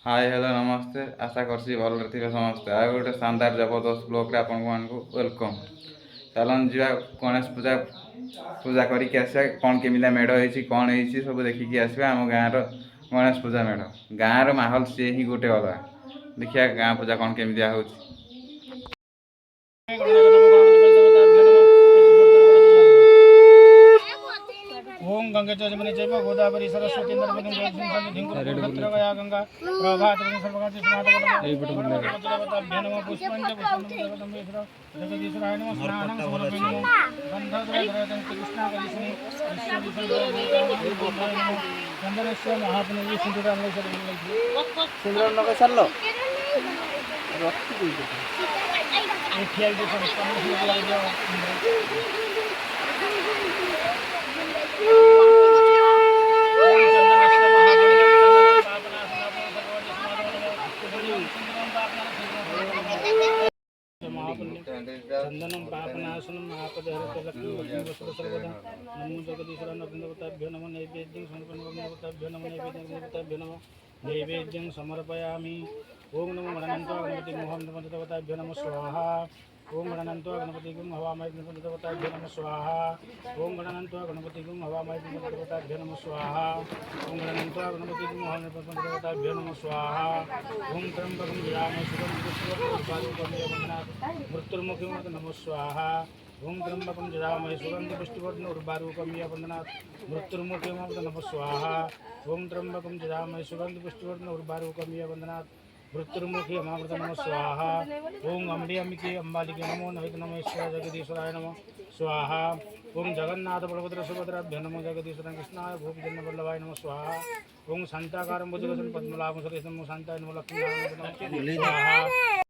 hi hello नमस्ते आशा करसी भलरे थे समस्ते आ गोटे शानदार जबरदस्त ब्लॉग आपण वेलकम चलन जा गणेश पूजा पूजा करके आसा कौन केमिला मेढ़ हो कौन हो सब देखिकी आसवा आम गाँव गणेश पूजा मेढ़ गाँव माहौल सी ही गोटे अलग देखिए गाँ पूजा कौन केमिया हो ओम गंगे चमने चैव गोदावरी सरस्वती नर्मदे गंगा प्रभात नमः पुष्पंच जगदीश्वराय नमः स्नानं समर्पयामि चंदनस्य महापुण्य सिंदूर नगे सरलो चंदनम पापनाशनम महापदहरतलक्ष्मीवसुरसर्वदा नमो जगदीश्वराय नमोदेवताभ्यो नमो नैवेद्यं समर्पयामि नमो नैवेद्यं समर्पयामि ओम नमो गणनान्ताय गणपति मोहन नमो देवताभ्यो नमो स्वाहा ओम गणनान्ताय गणपति गुम हवामय नमो देवताभ्यो नमो स्वाहा ओम गणनान्ताय गणपति गुम हवामय नमो देवताभ्यो नमो स्वाहा ओम गणनान्ताय गणपति गुम मोहन नमो देवताभ्यो नमो स्वाहा ओम त्र्यंबकं यजामहे सुगंधिं पुष्टिवर्धनम् मृत्युर्मुखी नमो स्वाहा ओम त्र्यंबकं यजामहे सुगंधिं पुष्टिवर्धनम् उर्वारुकमियवन्दनात् मृत्युर्मुखी नमो स्वाहा ओम त्र्यंबकं यजामहे सुगंधिं पुष्टिवर्धनम् उर्वारुकमियवन्दनात् मृत्युर्मुखी अमामृत नमो स्वाहा ओम अम्बे अम्बिके अम्बालिके नमो नहित नमो ईश्वर जगदीश्वराय नमो स्वाहा ओम जगन्नाथ बलभद्र सुभद्राभ्य नमो जगदीश्वराय कृष्णाय भूपजन वल्लभाय नमो स्वाहा ओम शांताकारं भुजगशयनं पद्मनाभं सुरेशं नमो शांताय नमो लक्ष्मीनारायणाय नमो स्वाहा